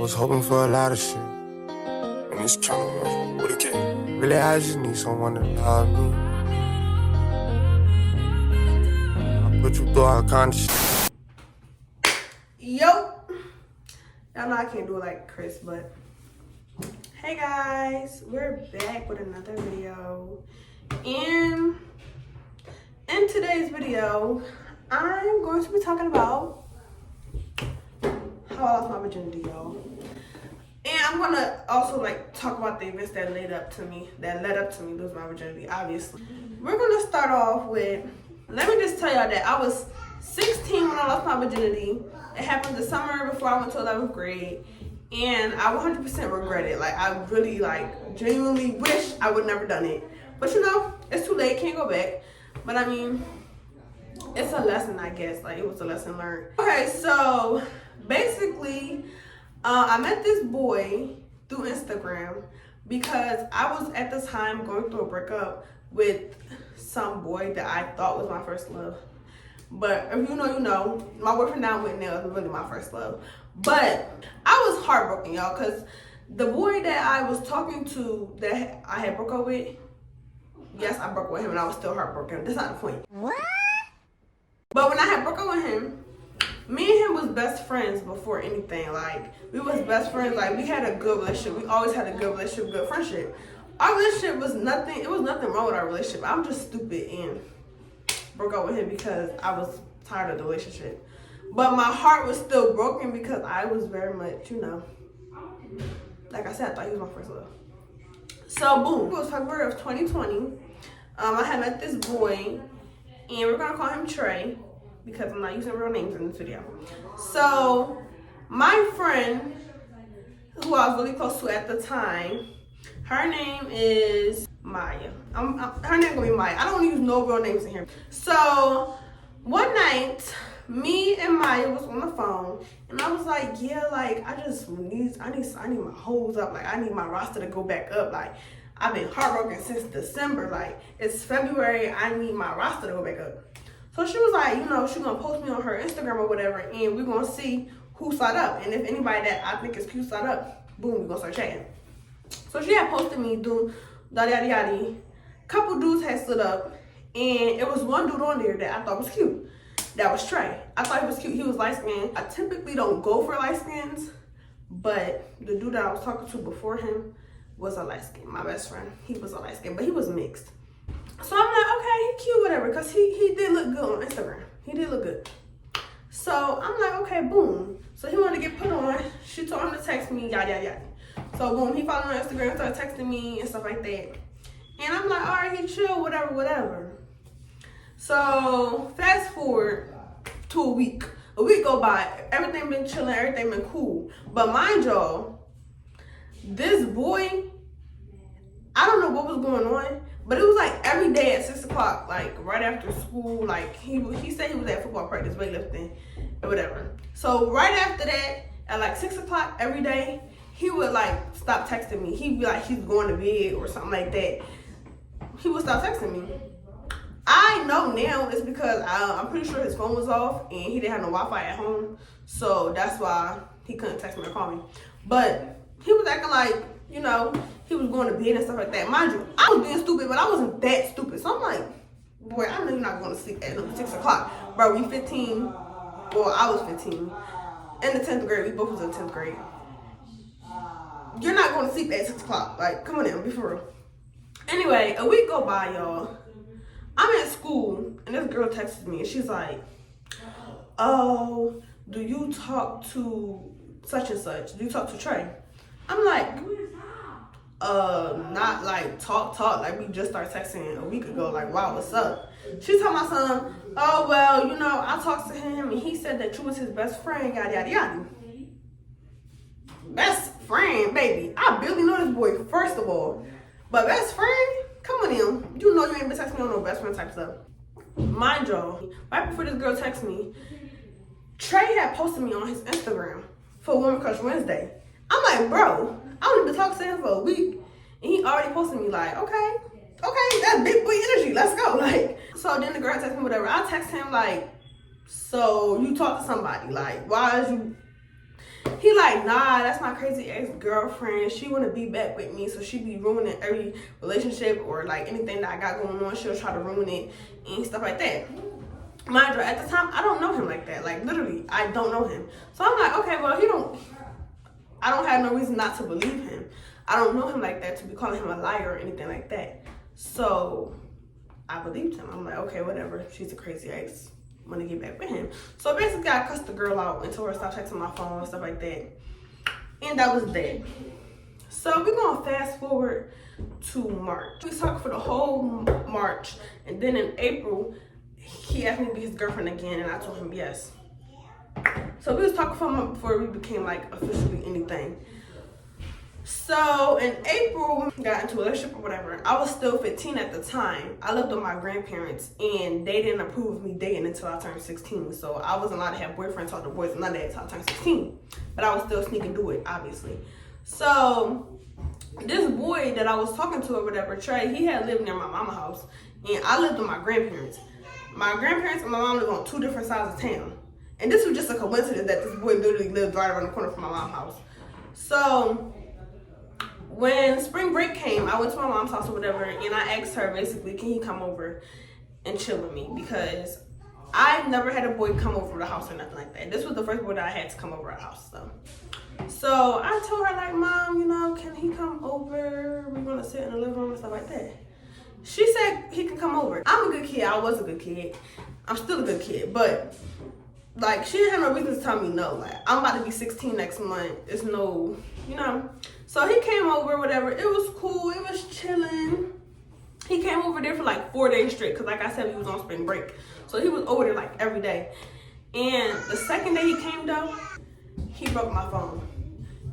was hoping for a lot of shit. And it's killing me. What a kid. Really, I just need someone to love me. I put you through all kind of shit. Yo! Y'all know I can't do it like Chris, but hey guys, we're back with another video. And in today's video, I'm going to be talking about how I lost my virginity, y'all. And I'm gonna also talk about the events that led up to me losing my virginity, obviously. We're gonna start off with, let me just tell y'all that I was 16 when I lost my virginity. It happened the summer before I went to 11th grade. And I 100% regret it. I really genuinely wish I would never done it. But you know, it's too late, can't go back. But I mean, it's a lesson, I guess. It was a lesson learned. Okay, so basically, I met this boy through Instagram because I was at the time going through a breakup with some boy that I thought was my first love. But if you know, you know. My boyfriend now went there was really my first love. But I was heartbroken, y'all, because the boy that I was talking to that I had broke up with, yes, I broke up with him and I was still heartbroken. That's not the point. What? But when I had broke up with him, me and him was best friends before anything. We was best friends. We had a good relationship. We always had a good relationship, good friendship. Our relationship was nothing. It was nothing wrong with our relationship. I'm just stupid and broke up with him because I was tired of the relationship. But my heart was still broken because I was very much, you know, like I said, I thought he was my first love. So boom, it was February of 2020. I had met this boy, and we're gonna call him Trey because I'm not using real names in this video. So my friend, who I was really close to at the time, her name is Maya. Her name gonna be Maya. I don't use no real names in here. So one night, me and Maya was on the phone, and I was like, yeah, I need my hoes up. I need my roster to go back up. I've been heartbroken since December. It's February. I need my roster to go back up. So she was like, you know, she's gonna post me on her Instagram or whatever, and we're gonna see who signed up. And if anybody that I think is cute signed up, boom, we're gonna start chatting. So she had posted me doing yada yada yada. Couple dudes had stood up, and it was one dude on there that I thought was cute. That was Trey. I thought he was cute. He was light skinned. I typically don't go for light skins, but the dude that I was talking to before him was a light skin. My best friend, he was a light skin, but he was mixed. So I'm like, okay, he cute, whatever, because he did look good on Instagram. He did look good. So I'm like, okay, boom. So he wanted to get put on. She told him to text me, yada, yada, yada. So boom, he followed me on Instagram, started texting me and stuff like that. And I'm like, all right, he chill, whatever, whatever. So fast forward to a week. A week go by, everything been chilling, everything been cool. But mind y'all, this boy, I don't know what was going on, but it was every day at 6 o'clock, right after school. He said he was at football practice, weightlifting, or whatever. So right after that, at 6 o'clock every day, he would stop texting me. He'd be he's going to bed or something like that. He would stop texting me. I know now it's because I'm pretty sure his phone was off and he didn't have no Wi-Fi at home. So that's why he couldn't text me or call me. But he was acting you know, he was going to bed and stuff like that. Mind you, I was being stupid, but I wasn't that stupid. So I'm like, boy, I know you're not going to sleep at 6 o'clock. Bro, we 15. Well, I was 15. In the 10th grade, we both was in 10th grade. You're not going to sleep at 6 o'clock. Come on in, be for real. Anyway, a week go by, y'all. I'm at school, and this girl texted me, and she's like, oh, do you talk to such and such? Do you talk to Trey? I'm like, not talk. We just started texting a week ago. Wow, what's up? She told my son, oh, well, you know, I talked to him, and he said that you was his best friend, yada, yada, yada. Best friend, baby. I barely know this boy, first of all. But best friend? Come on in. You know you ain't been texting me on no best friend type stuff. Mind y'all, right before this girl texted me, Trey had posted me on his Instagram for Woman Crush Wednesday. I'm like, bro, I only been talking to him for a week, and he already posted me okay, that's big boy energy, let's go. So then the girl texted me whatever. I text him so you talk to somebody, why is you, He like, nah, that's my crazy ex-girlfriend. She want to be back with me, so she be ruining every relationship or like anything that I got going on. She'll try to ruin it and stuff like that. Mind you, at the time, I don't know him like that. Like, literally, I don't know him. So I'm like, okay, well, I don't have no reason not to believe him. I don't know him like that to be calling him a liar or anything like that. So I believed him. I'm like, okay, whatever. She's a crazy ex. I'm gonna get back with him. So basically, I cussed the girl out and told her to stop texting my phone and stuff like that. And that was that. So we're gonna fast forward to March. We talked for the whole March, and then in April, he asked me to be his girlfriend again, and I told him yes. So we was talking for a month before we became like officially anything. So in April, we got into a relationship or whatever. I was still 15 at the time. I lived with my grandparents, and they didn't approve of me dating until I turned 16. So I wasn't allowed to have boyfriends, talk to boys, and none of that until I turned 16. But I was still sneak and do it, obviously. So this boy that I was talking to or whatever, Trey, he had lived near my mama's house, and I lived with my grandparents. My grandparents and my mom lived on 2 different sides of town. And this was just a coincidence that this boy literally lived right around the corner from my mom's house. So when spring break came, I went to my mom's house or whatever, and I asked her basically, can he come over and chill with me? Because I never had a boy come over to the house or nothing like that. This was the first boy that I had to come over to the house. So I told her, like, Mom, you know, can he come over? We're gonna sit in the living room and stuff like that. She said he can come over. I'm a good kid. I was a good kid. I'm still a good kid. But, like, she didn't have no reason to tell me no. Like, I'm about to be 16 next month. It's no, you know. So he came over, whatever. It was cool. It was chilling. He came over there for, like, 4 days straight. Because, like I said, he was on spring break. So he was over there, like, every day. And the second day he came, though, he broke my phone.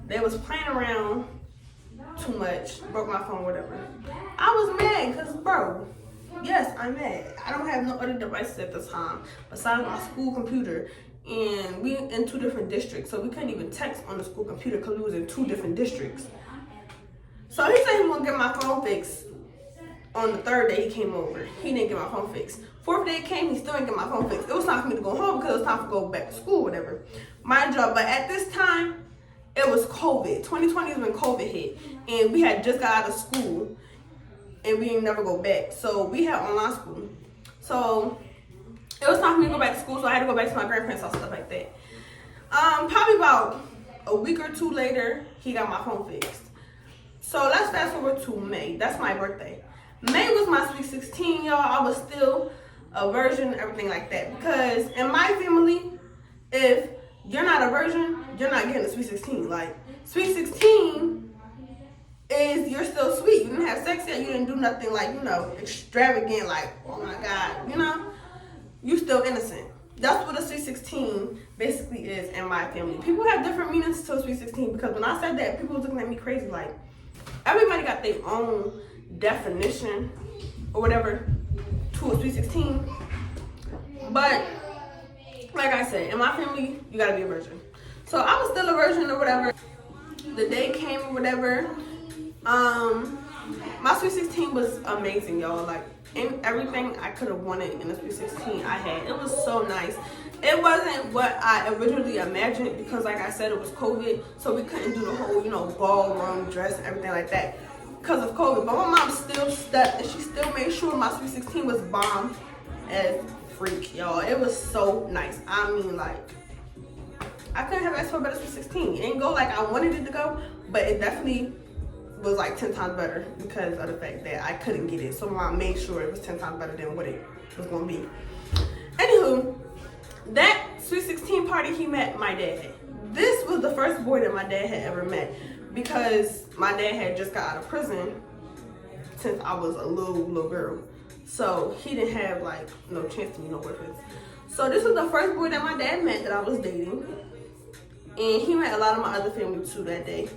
They was playing around too much, broke my phone, whatever. I was mad because, bro, yes, I'm mad. I don't have no other devices at the time besides my school computer, and we in 2 different districts, so we couldn't even text on the school computer because we was in 2 different districts. So he said he was gonna get my phone fixed on the 3rd day he came over. He didn't get my phone fixed. 4th day he came, he still didn't get my phone fixed. It was time for me to go home because it was time to go back to school, whatever. Mind you, but at this time, it was COVID. 2020 is when COVID hit, and we had just got out of school, and we didn't never go back. So we had online school. So it was time for me to go back to school, so I had to go back to my grandparents' house, stuff like that. Probably about a week or 2 later, he got my phone fixed. So let's fast forward to May. That's my birthday. May was my sweet 16, y'all. I was still a virgin, everything like that. Because in my family, if you're not a virgin, you're not getting a sweet 16. Like, sweet 16 is you're still sweet. You didn't have sex yet. You didn't do nothing like, you know, extravagant, like, oh my God, you know? You still innocent. That's what a sweet 16 basically is in my family. People have different meanings to a sweet 16 because when I said that, people were looking at me crazy. Like, everybody got their own definition or whatever to a sweet 16. But like I said, in my family, you gotta be a virgin. So I was still a virgin or whatever. The day came or whatever. My sweet 16 was amazing, y'all. Like, in everything I could have wanted in a sweet 16 I had. It was so nice. It wasn't what I originally imagined because, like I said, it was COVID, so we couldn't do the whole, you know, ballroom dress and everything like that because of COVID. But my mom still stepped, and she still made sure my sweet 16 was bomb as freak, y'all. It was so nice. I mean, like, I couldn't have asked for a better sweet 16. It didn't go like I wanted it to go, but it definitely was like 10 times better because of the fact that I couldn't get it. So my mom made sure it was 10 times better than what it was gonna be. Anywho, that sweet 16 party, he met my dad. This was the first boy that my dad had ever met because my dad had just got out of prison since I was a little girl. So he didn't have like no chance to meet no boyfriends. So this was the first boy that my dad met that I was dating. And he met a lot of my other family too that day.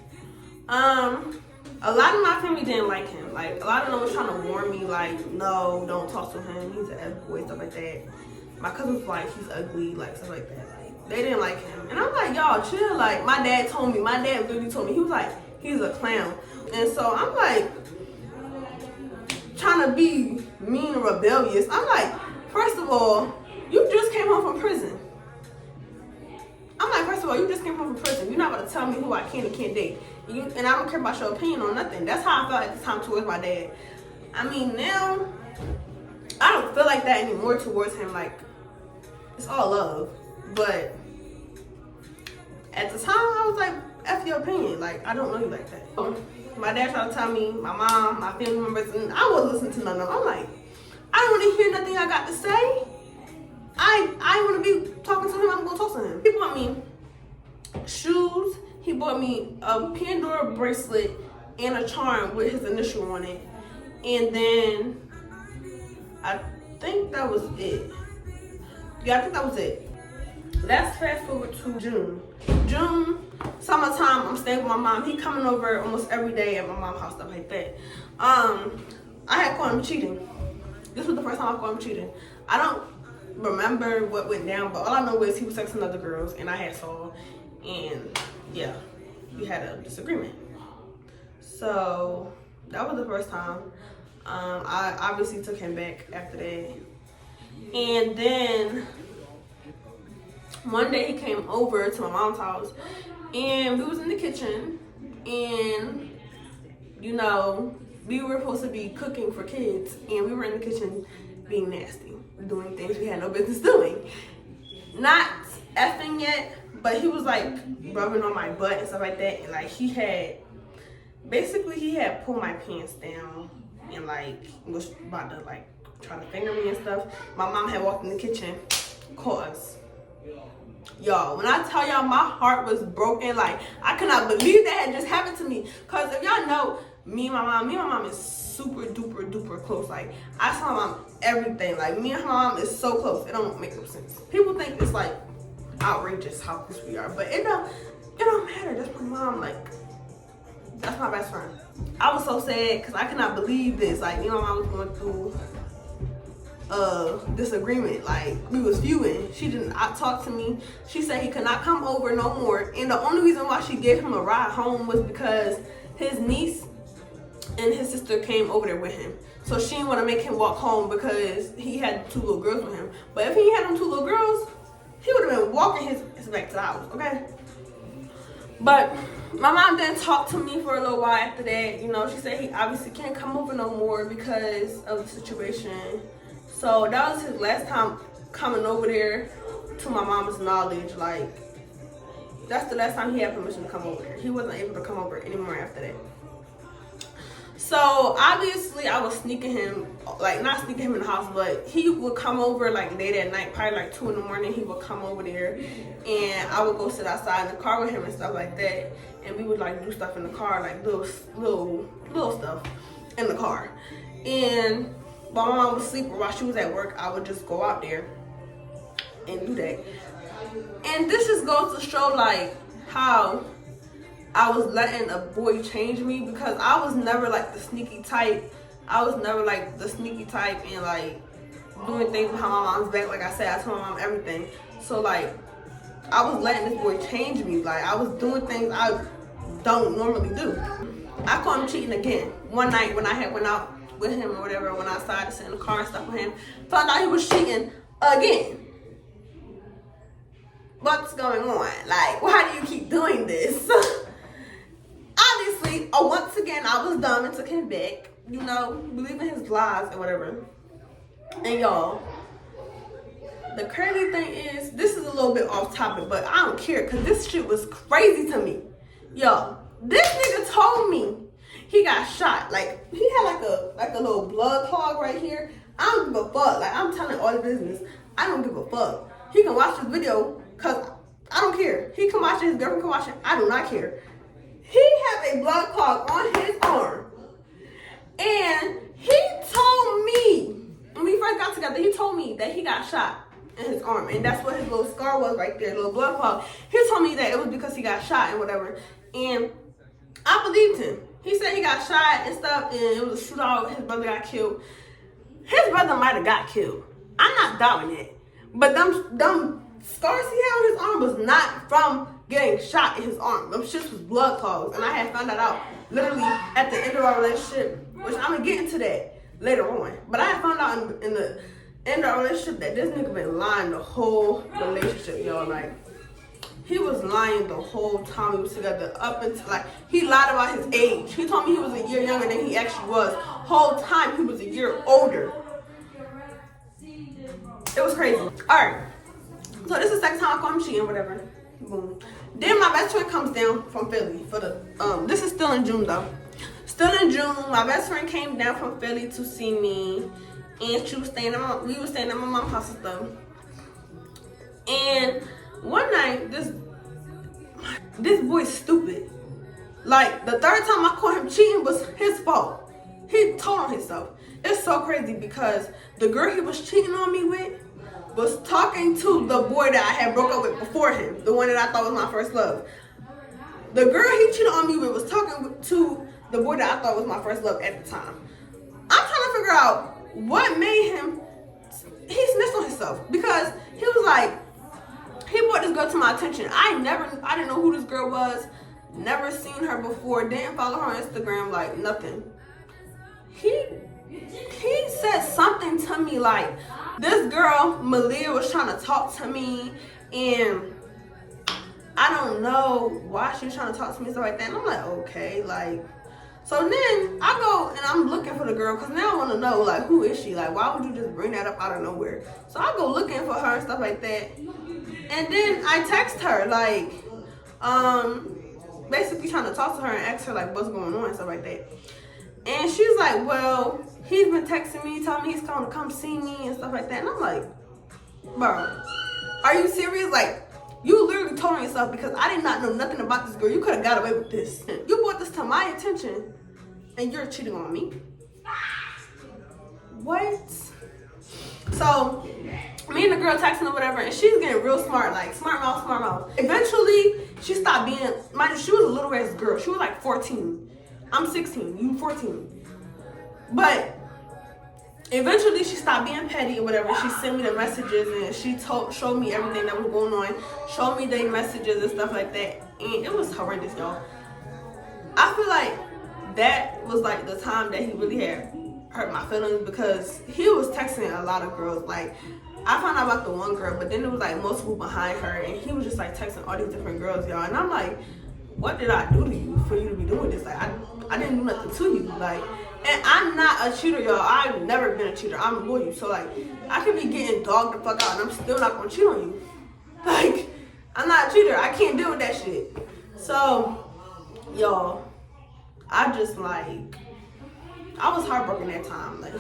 A lot of my family didn't like him. Like, a lot of them was trying to warn me, like, no, don't talk to him. He's an F-boy, stuff like that. My cousin was like, he's ugly, like, stuff like that. Like, they didn't like him. And I'm like, y'all, chill. Like, my dad literally told me, he was like, he's a clown. And so I'm like, trying to be mean and rebellious. I'm like, first of all, you just came home from prison. I'm like, first of call. You just came home from prison. You're not about to tell me who I can and can't date. And I don't care about your opinion on nothing. That's how I felt at the time towards my dad. I mean, now, I don't feel like that anymore towards him. Like, it's all love. But at the time, I was like, F your opinion. Like, I don't know you like that. My dad tried to tell me, my mom, my family members, and I wouldn't listen to none of them. I'm like, I don't want to hear nothing I got to say. I want to be talking to him. I'm going to talk to him. He bought me shoes. He bought me a Pandora bracelet and a charm with his initial on it. And then I think that was it. Yeah, I think that was it. Let's fast forward to June. Summertime, I'm staying with my mom. He coming over almost every day at my mom's house, stuff like that. I had caught him cheating. This was the first time I caught him cheating. I don't remember what went down, but all I know is he was texting other girls and I had saw, and yeah, we had a disagreement. So that was the first time. I obviously took him back after that. And then one day he came over to my mom's house and we was in the kitchen, and you know, we were supposed to be cooking for kids, and we were in the kitchen being nasty, doing things we had no business doing. Not effing yet, but he was like rubbing on my butt and stuff like that, and like he had pulled my pants down and like was about to like try to finger me and stuff. My mom had walked in the kitchen, caught us. Y'all, when I tell y'all my heart was broken, like I could not believe that had just happened to me. Cause if y'all know me and my mom is super duper close. Like I tell my mom everything. Like me and my mom is so close, it don't make no sense. People think it's like outrageous how close we are, but it don't matter. That's my mom. Like that's my best friend. I was so sad because I could not believe this. Like me and my mom was going through disagreement. Like we was feuding. She didn't talk to me. She said he could not come over no more, and the only reason why she gave him a ride home was because his niece and his sister came over there with him. So she didn't want to make him walk home because he had 2 little girls with him. But if he had them 2 little girls, he would have been walking his back to the house, okay? But my mom didn't talk to me for a little while after that. You know, she said he obviously can't come over no more because of the situation. So that was his last time coming over there, to my mom's knowledge. Like, that's the last time he had permission to come over there. He wasn't able to come over anymore after that. So obviously I was sneaking him, like not sneaking him in the house, but he would come over like late at night, probably like 2 in the morning. He would come over there and I would go sit outside in the car with him and stuff like that. And we would like do stuff in the car, like little stuff in the car. And while my mom was asleep or while she was at work, I would just go out there and do that. And this just goes to show like how I was letting a boy change me, because I was never like the sneaky type. I was never like the sneaky type and like doing things behind my mom's back. Like I said, I told my mom everything. So like I was letting this boy change me. Like I was doing things I don't normally do. I caught him cheating again. One night when I had went out with him or whatever, went outside to sit in the car and stuff with him, found out he was cheating again. What's going on? Like, why do you keep doing this? Obviously, once again, I was dumb and took him back, you know, believing his lies or whatever. And y'all, the crazy thing is, this is a little bit off topic, but I don't care, because this shit was crazy to me. Yo, this nigga told me he got shot. Like, he had like a little blood clog right here. I don't give a fuck. Like, I'm telling all the business. I don't give a fuck. He can watch this video, because I don't care. He can watch it, his girlfriend can watch it. I do not care. He has a blood clog on his arm. And he told me, when we first got together, he told me that he got shot in his arm. And that's what his little scar was right there, little blood clog. He told me that it was because he got shot and whatever. And I believed him. He said he got shot and stuff, and it was a shootout. His brother got killed. His brother might have got killed. I'm not doubting it. But them scars he had on his arm was not from getting shot in his arm. Them shits was blood clogs. And I had found that out literally at the end of our relationship, which I'm gonna get into that later on. But I had found out in the end of our relationship that this nigga been lying the whole relationship, y'all. Like, He was lying the whole time we was together. Up until like he lied about his age. He told me he was a year younger than he actually was. Whole time he was a year older. It was crazy. Alright. So this is the second time I call him cheating, whatever. Boom. Then my best friend comes down from Philly for the this is still in June though. Still in June, my best friend came down from Philly to see me, and we were staying at my mom's house and stuff. And one night, this boy's stupid. Like the third time I caught him cheating was his fault. He told on himself. It's so crazy because the girl he was cheating on me with was talking to the boy that I had broke up with before him, the one that I thought was my first love. The girl he cheated on me with was talking to the boy that I thought was my first love at the time. I'm trying to figure out what made him, he snitched on himself because he was like, he brought this girl to my attention. I didn't know who this girl was, never seen her before, didn't follow her on Instagram, like nothing. He said something to me like, this girl, Malia, was trying to talk to me, and I don't know why she was trying to talk to me, stuff like that. And I'm like, okay, like, so then I go and I'm looking for the girl because now I want to know, like, who is she? Like, why would you just bring that up out of nowhere? So I go looking for her and stuff like that. And then I text her, like, basically trying to talk to her and ask her, like, what's going on and stuff like that. And she's like, well, he's been texting me, telling me he's going to come see me and stuff like that. And I'm like, bro, are you serious? Like, you literally told on yourself because I did not know nothing about this girl. You could have got away with this. You brought this to my attention and you're cheating on me. What? So, me and the girl texting or whatever, and she's getting real smart, like smart mouth. Eventually, she stopped being, mind you, she was a little ass girl. She was like 14. I'm 16, you 14. But eventually she stopped being petty or whatever. She sent me the messages and she showed me everything that was going on. Showed me their messages and stuff like that. And it was horrendous, y'all. I feel like that was like the time that he really had hurt my feelings because he was texting a lot of girls. Like, I found out about the one girl, but then it was like multiple behind her, and he was just like texting all these different girls, y'all. And I'm like, what did I do to you for you to be doing this? Like, I didn't do nothing to you. Like, and I'm not a cheater, y'all. I've never been a cheater. I'm loyal. So, like, I could be getting dogged the fuck out and I'm still not gonna cheat on you. Like, I'm not a cheater. I can't deal with that shit. So, y'all, I just, like, I was heartbroken that time. Like,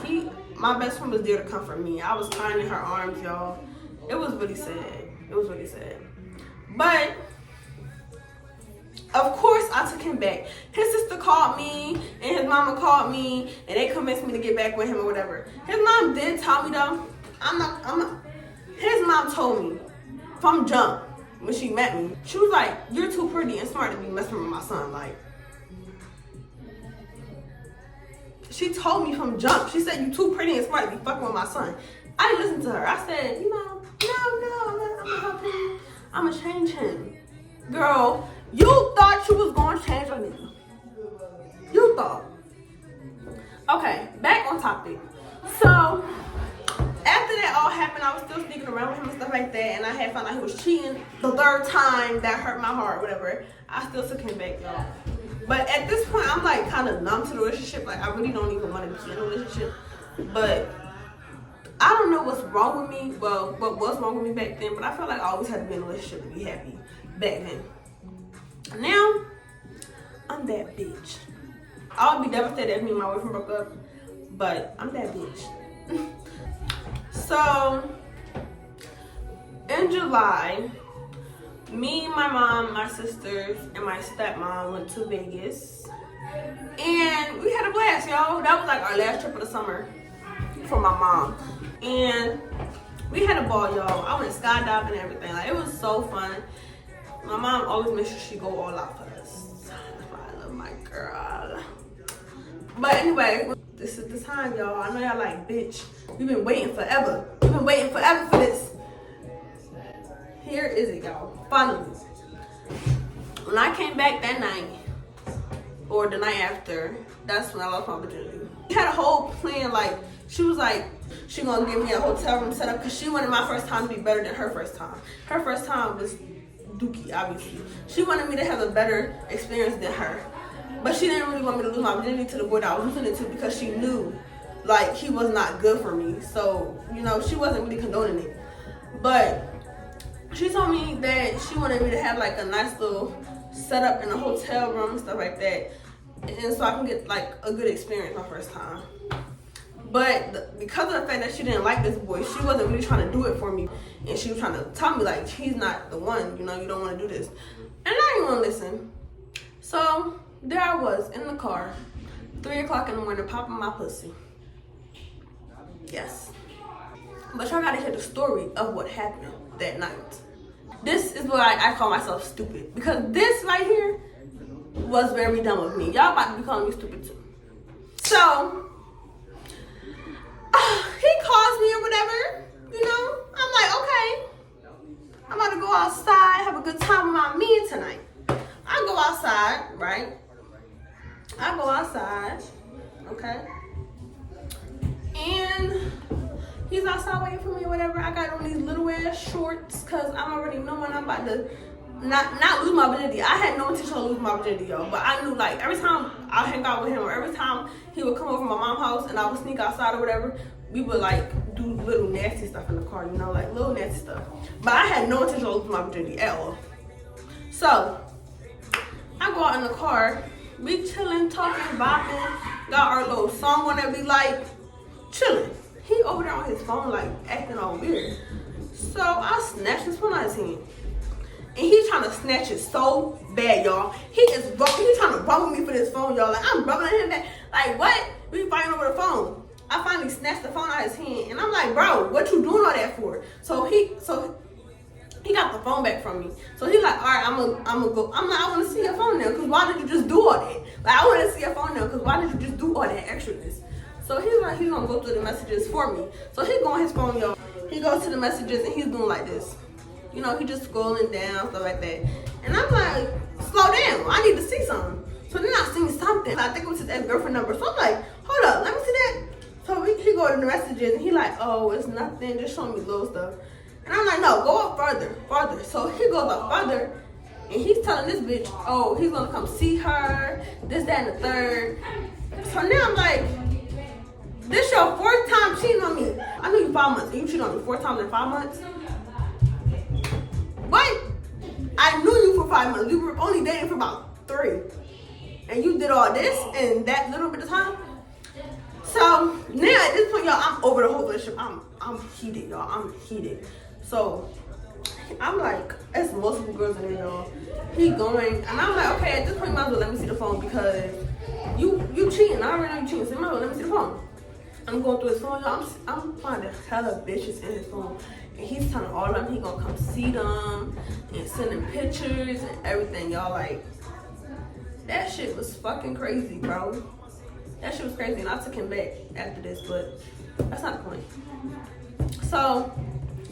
my best friend was there to comfort me. I was crying in her arms, y'all. It was really sad. It was really sad. But of course, I took him back. His sister called me, and his mama called me, and they convinced me to get back with him or whatever. His mom did tell me though. His mom told me from jump when she met me. She was like, "You're too pretty and smart to be messing with my son." Like, she told me from jump. She said, "You too pretty and smart to be fucking with my son." I didn't listen to her. I said, no, I'm gonna help him. I'm gonna change him. Girl, you thought you was gonna change a nigga. You thought. Okay, back on topic. So, after that all happened, I was still sneaking around with him and stuff like that, and I had found out he was cheating the third time. That hurt my heart, whatever. I still took him back, y'all. But at this point, I'm like kind of numb to the relationship. Like, I really don't even want to be in a relationship. But I don't know what's wrong with me. Well, what was wrong with me back then, but I felt like I always had to be in a relationship to be happy back then. Now, I'm that bitch. I would be devastated if me and my boyfriend broke up, but I'm that bitch. So, in July, me, my mom, my sisters, and my stepmom went to Vegas. And we had a blast, y'all. That was like our last trip of the summer for my mom. And we had a ball, y'all. I went skydiving and everything. Like, it was so fun. My mom always makes sure she go all out for us. That's why I love my girl. But anyway, this is the time, y'all. I know y'all like, bitch, we've been waiting forever. We've been waiting forever for this. Here is it, y'all. Finally. When I came back that night, or the night after, that's when I lost my virginity. We had a whole plan, like, she was like, she gonna give me a hotel room set up, because she wanted my first time to be better than her first time. Her first time was dookie, obviously. She wanted me to have a better experience than her. But she didn't really want me to lose my virginity to the boy that I was losing it to because she knew, like, he was not good for me. So, you know, she wasn't really condoning it. But she told me that she wanted me to have, like, a nice little setup in a hotel room and stuff like that. And so I can get, like, a good experience my first time. But because of the fact that she didn't like this boy, she wasn't really trying to do it for me. And she was trying to tell me, like, he's not the one, you know, you don't want to do this. And I didn't want to listen. So there I was in the car, 3 o'clock in the morning, popping my pussy. Yes. But y'all gotta hear the story of what happened that night. This is why I call myself stupid. Because this right here was very dumb of me. Y'all about to be calling me stupid too. So, he calls me or whatever, you know. I'm like, okay, I'm about to go outside, have a good time with my man tonight. I go outside, right? I go outside, okay? And he's outside waiting for me or whatever. I got on these little ass shorts because I'm already knowing I'm about to not lose my virginity. I had no intention of losing my virginity, y'all. But I knew, like, every time I hang out with him or every time he would come over to my mom's house and I would sneak outside or whatever, we would, like, do little nasty stuff in the car, you know, like, little nasty stuff. But I had no intention of losing my virginity at all. So, I go out in the car. We chilling, talking, vibing. Got our little song on that we like. Chilling. He over there on his phone, like, acting all weird. So, I snatched his phone out of his hand. And he's trying to snatch it so bad, y'all. He's trying to run with me for this phone, y'all. Like, I'm rubbing him back. Like, what? We fighting over the phone. I finally snatched the phone out of his hand. And I'm like, bro, what you doing all that for? So he got the phone back from me. So he's like, all right, I'm gonna go. I'm like, I want to see your phone now. Because why did you just do all that? Like, I want to see your phone now. Because why did you just do all that extraness? So he's like, he's going to go through the messages for me. So he go on his phone, y'all. He goes to the messages and he's doing like this. You know, he just scrolling down, stuff like that. And I'm like, slow down. I need to see something. So then I seen something. I think it was his ex-girlfriend number. So I'm like, hold up, let me see that. So he go to the messages and he like, oh, it's nothing. Just showing me little stuff. And I'm like, no, go up farther. So he goes up farther and he's telling this bitch, oh, he's going to come see her, this, that, and the third. So now I'm like, this your fourth time cheating on me. I knew you 5 months and you cheated on me 4 times in 5 months. What? I knew you for 5 months. We were only dating for about 3. And you did all this in that little bit of time? So now at this point, y'all, I'm over the whole relationship. I'm heated, y'all. I'm heated. So I'm like, it's multiple girls in there, y'all. He going, and I'm like, okay, at this point, you might as well let me see the phone because you cheating. I already know you cheating, so you might as well let me see the phone. I'm going through his phone, y'all. I'm finding hella bitches in his phone. And he's telling all of them he gonna come see them and sending pictures and everything, y'all. Like, that shit was fucking crazy, bro. That shit was crazy, and I took him back after this, but that's not the point. So,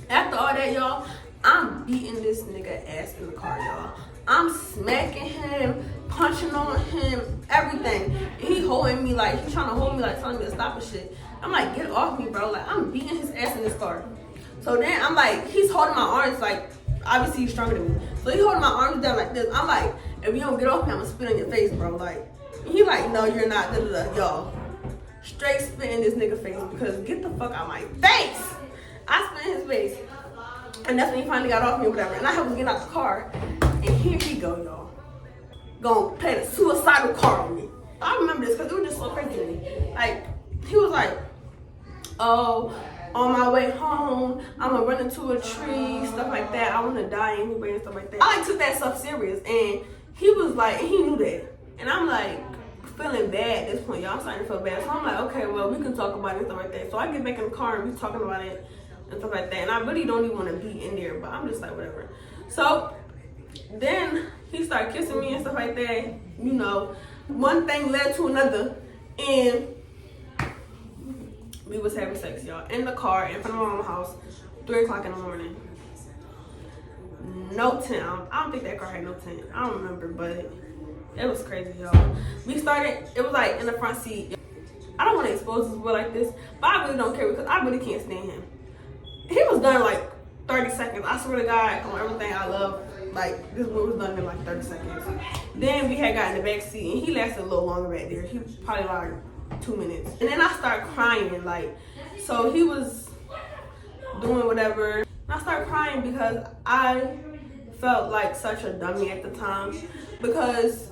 after all that, y'all, I'm beating this nigga ass in the car, y'all. I'm smacking him, punching on him, everything. And he holding me like, he's trying to hold me like telling me to stop and shit. I'm like, get off me, bro. Like, I'm beating his ass in this car. So then I'm like, he's holding my arms like, obviously he's stronger than me. So he's holding my arms down like this. I'm like, if you don't get off me, I'm gonna spit on your face, bro. Like, he like, no, you're not, y'all. Straight spit in this nigga face because get the fuck out my face. I spit in his face. And that's when he finally got off me or whatever. And I was getting out the car. And here he go, y'all. Gonna play the suicidal card on me. I remember this because it was just so crazy to me. Like, he was like, oh, on my way home, I'm gonna run into a tree, stuff like that. I wanna die anyway and stuff like that. I like took that stuff serious, and he was like, he knew that. And I'm like, feeling bad at this point, y'all. I'm starting to feel bad. So I'm like, okay, well, we can talk about it and stuff like that. So I get back in the car and we talking about it and stuff like that. And I really don't even want to be in there, but I'm just like, whatever. So then he started kissing me and stuff like that. You know, one thing led to another, and we was having sex, y'all, in the car in front of my mom's house, 3 o'clock in the morning. No tent. I don't think that car had no tent. I don't remember, but it was crazy, y'all. We started, it was like in the front seat. I don't want to expose this boy like this, but I really don't care because I really can't stand him. He was done like 30 seconds. I swear to God, on everything I love, like, this movie was done in like 30 seconds. Then we had got in the back seat, and he lasted a little longer back there. He probably like 2 minutes. And then I started crying, like, so he was doing whatever. And I started crying because I felt like such a dummy at the time because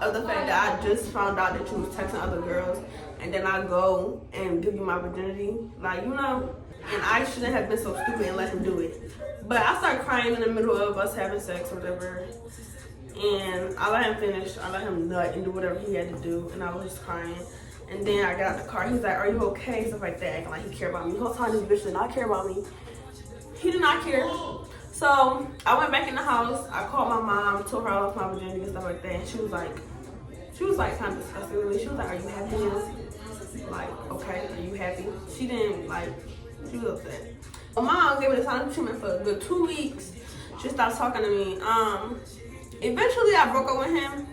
of the fact that I just found out that you was texting other girls, and then I go and give you my virginity, like, you know. And I shouldn't have been so stupid and let him do it. But I started crying in the middle of us having sex or whatever. And I let him finish. I let him nut and do whatever he had to do. And I was just crying. And then I got out the car. He's like, are you okay? Stuff like that. Acting like he cared about me. The whole time this bitch did not care about me. He did not care. So I went back in the house. I called my mom, told her I lost my virginity and stuff like that. And she was like kind of disgusted with me. She was like, are you happy? Like, okay, are you happy? She didn't like, she was upset. My mom gave me the silent treatment for a good 2 weeks. She stopped talking to me. Eventually I broke up with him.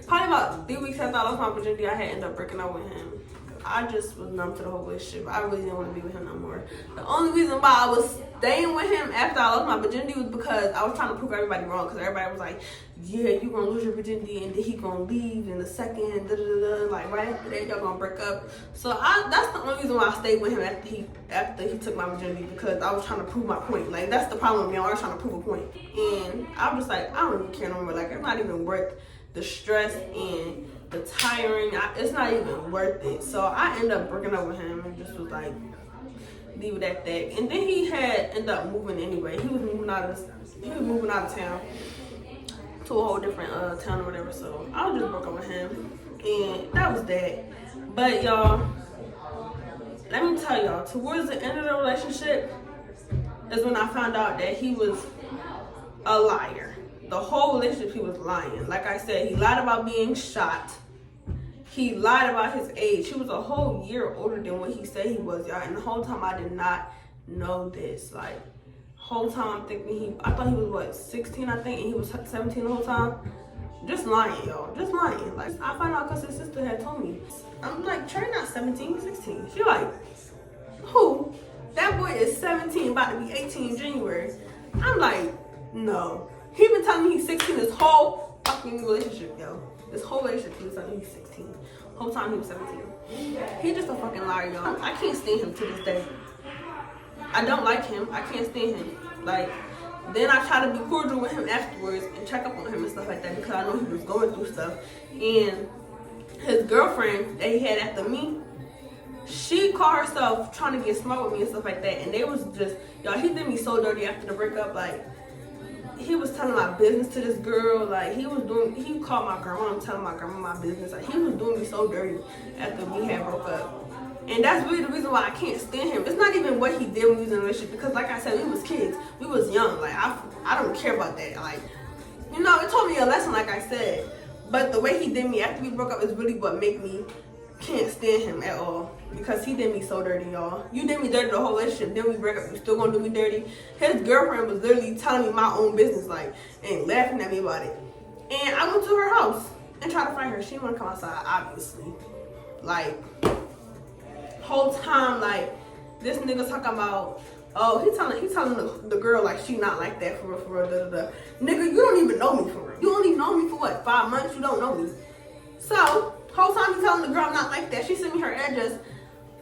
Probably about 3 weeks after I lost my virginity, I had ended up breaking up with him. I just was numb to the whole relationship. I really didn't want to be with him no more. The only reason why I was staying with him after I lost my virginity was because I was trying to prove everybody wrong. Because everybody was like, yeah, you gonna lose your virginity and then he gonna leave in a second. Da, da, da, da. Like right after that, y'all gonna break up. So that's the only reason why I stayed with him after he took my virginity, because I was trying to prove my point. Like that's the problem with me. I was trying to prove a point. And I was just like, I don't even care no more. Like it's not even worth the stress and the tiring. It's not even worth it. So I ended up breaking up with him and just was like, leave it at that. And then he had ended up moving anyway. He was moving out of town to a whole different town or whatever. So I was just broke up with him, and that was that. But y'all, let me tell y'all, towards the end of the relationship is when I found out that he was a liar. The whole relationship, he was lying. Like I said, he lied about being shot. He lied about his age. He was a whole year older than what he said he was, y'all. And the whole time I did not know this. Like, whole time I'm thinking I thought he was, what, 16, I think, and he was 17 the whole time. Just lying, y'all. Just lying. Like, I found out because his sister had told me. I'm like, Trey not 17, 16. She like, who? That boy is 17, about to be 18 in January. I'm like, no. He been telling me he's 16 this whole fucking relationship, yo. This whole relationship, he was telling me he's 16. Whole time he was 17. He's just a fucking liar, y'all. I can't stand him to this day. I don't like him. I can't stand him. Like, then I try to be cordial with him afterwards and check up on him and stuff like that because I know he was going through stuff. And his girlfriend that he had after me, she called herself trying to get smart with me and stuff like that. And they was just, y'all, he did me so dirty after the breakup. Like, he was telling my business to this girl. Like, he called my grandma and telling my grandma my business. Like, he was doing me so dirty after we had broke up. And that's really the reason why I can't stand him. It's not even what he did when we was in a relationship, because like I said, we was kids. We was young. Like, I don't care about that. Like, you know, it taught me a lesson, like I said. But the way he did me after we broke up is really what made me can't stand him at all, because he did me so dirty, y'all. You did me dirty the whole relationship, then we break up, you still gonna do me dirty. His girlfriend was literally telling me my own business, like, and laughing at me about it. And I went to her house and tried to find her. She didn't want to come outside, obviously. Like, whole time, like, this nigga talking about, oh, he telling the girl like she not like that for real, da da da. Nigga, you don't even know me for real. You only know me for what, 5 months? You don't know me. So whole time he telling the girl I'm not like that. She sent me her address.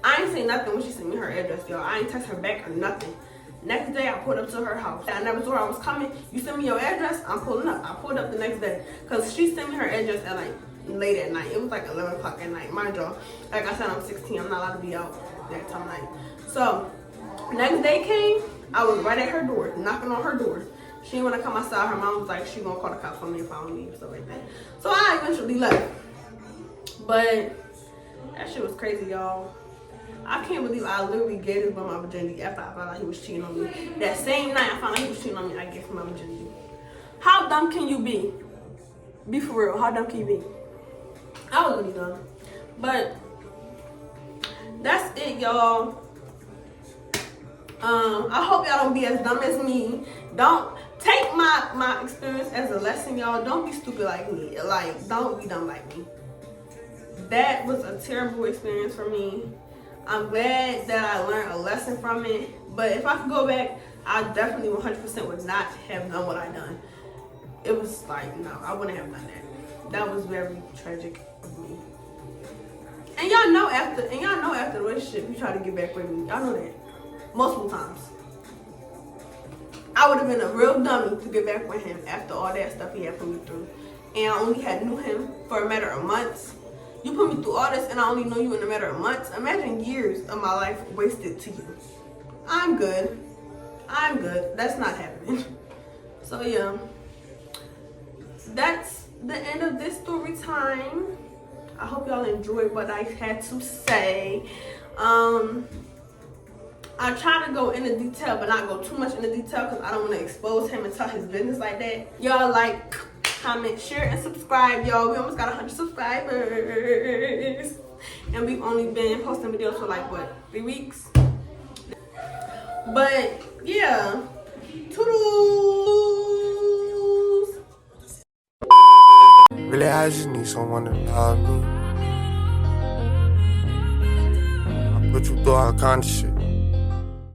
I ain't say nothing when she sent me her address, y'all. I ain't text her back or nothing. Next day I pulled up to her house. I never told her I was coming. You sent me your address, I'm pulling up. I pulled up the next day because she sent me her address at like late at night. It was like 11 o'clock at night. Mind y'all, like I said, I'm 16. I'm not allowed to be out that time of night. So next day came, I was right at her door, knocking on her door. She didn't want to come outside. Her mom was like, she gonna call the cops on me if I don't leave, stuff like that. So I eventually left. But that shit was crazy, y'all. I can't believe I literally gave this boy my virginity after I found out he was cheating on me. That same night I found out he was cheating on me, I gave him my virginity. How dumb can you be? Be for real, how dumb can you be? I was really dumb. But that's it, y'all. I hope y'all don't be as dumb as me. Don't take my experience as a lesson, y'all. Don't be stupid like me. Like, don't be dumb like me. That was a terrible experience for me. I'm glad that I learned a lesson from it. But if I could go back, I definitely 100% would not have done what I done. It was like, no, I wouldn't have done that. That was very tragic of me. And y'all know after the relationship, he tried to get back with me. Y'all know that. Multiple times. I would have been a real dummy to get back with him after all that stuff he had put me through. And I only had knew him for a matter of months. You put me through all this and I only know you in a matter of months. Imagine years of my life wasted to you. I'm good. That's not happening. So yeah. That's the end of this story time. I hope y'all enjoyed what I had to say. I try to go into detail, but not go too much into detail because I don't want to expose him and tell his business like that. Y'all like, comment, share, and subscribe, y'all. We almost got 100 subscribers. And we've only been posting videos for like, what, 3 weeks? But, yeah. Toodles! Really, I just need someone to love me. I put you through all kind of shit.